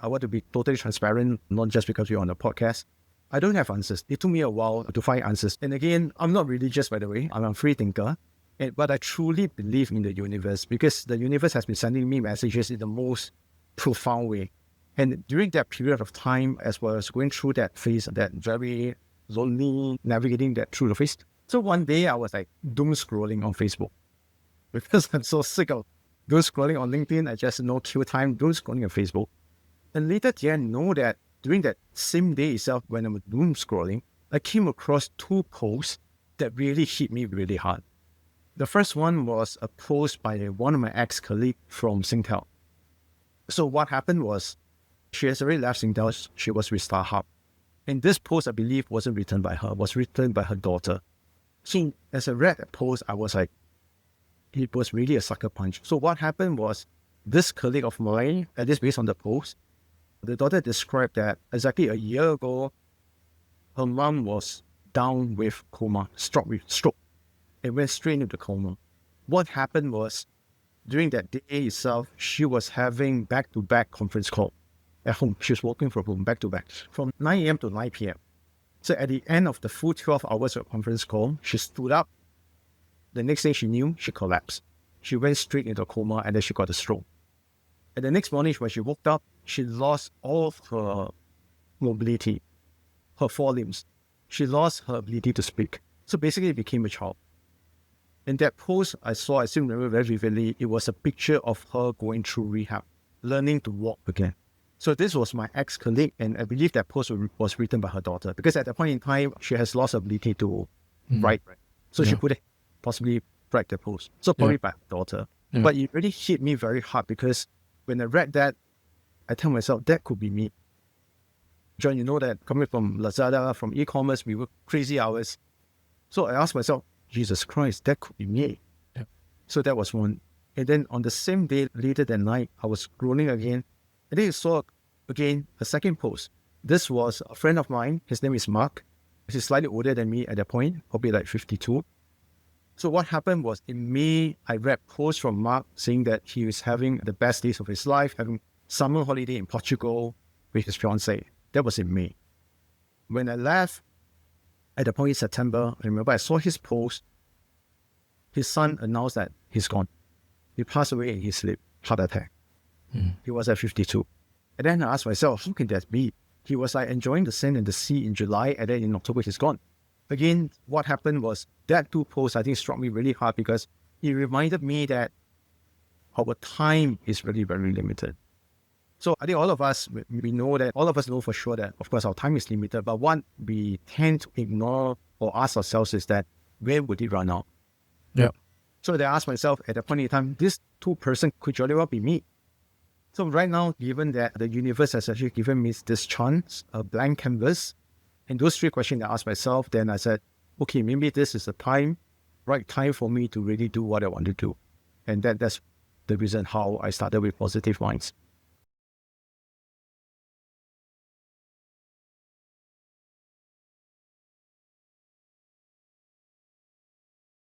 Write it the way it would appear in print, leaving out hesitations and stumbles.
I want to be totally transparent, not just because we're on a podcast. I don't have answers. It took me a while to find answers. And again, I'm not religious, by the way. I'm a free thinker. But I truly believe in the universe because the universe has been sending me messages in the most profound way. And during that period of time, as well as going through that phase, that very lonely, navigating that through the phase. So one day I was like doom scrolling on Facebook because I'm so sick of doom scrolling on LinkedIn. I just no kill time, doom scrolling on Facebook. And later, I know that during that same day itself, when I was doom scrolling, I came across two posts that really hit me really hard. The first one was a post by one of my ex-colleagues from Singtel. So what happened was, she has already left Singtel. She was with StarHub. And this post, I believe, wasn't written by her. It was written by her daughter. So as I read that post, I was like, it was really a sucker punch. So what happened was, this colleague of mine, at least based on the post, the daughter described that exactly a year ago, her mom was down with coma, stroke. It went straight into coma. What happened was, during that day itself, she was having back-to-back conference call at home. She was working from home, back-to-back, from 9 a.m. to 9 p.m. So at the end of the full 12 hours of conference call, she stood up. The next thing she knew, she collapsed. She went straight into a coma and then she got a stroke. And the next morning, when she woke up, she lost all of her mobility, her four limbs. She lost her ability to speak. So basically, it became a child. In that post I saw, I still remember very vividly, it was a picture of her going through rehab, learning to walk again. So this was my ex-colleague, and I believe that post was written by her daughter, because at that point in time, she has lost her ability to write. So she couldn't possibly write the post. So probably by her daughter. But it really hit me very hard, because when I read that, I tell myself, that could be me. John, you know that coming from Lazada, from e-commerce, we work crazy hours. So I asked myself, Jesus Christ, that could be me. Yeah. So that was one. And then on the same day, later that night, I was scrolling again. And then I saw again a second post. This was a friend of mine. His name is Mark. He's slightly older than me at that point, probably like 52. So what happened was, in May, I read posts from Mark saying that he was having the best days of his life, having summer holiday in Portugal with his fiancée. That was in May. When I left, at the point in September, I remember I saw his post. His son announced that he's gone. He passed away in his sleep, heart attack. He was at 52. And then I asked myself, how can that be? He was like enjoying the sand and the sea in July, and then in October, he's gone. Again, what happened was, that two posts, I think, struck me really hard, because it reminded me that our time is really very limited. So I think all of us, we know that, all of us know for sure that, of course, our time is limited. But what we tend to ignore or ask ourselves is that, where would it run out? Yeah. So I asked myself at that point in time, this two-person could jolly well be me. So right now, given that the universe has actually given me this chance, a blank canvas, and those three questions I asked myself, then I said, okay, maybe this is the right time for me to really do what I want to do. And that's the reason how I started with Positive Minds.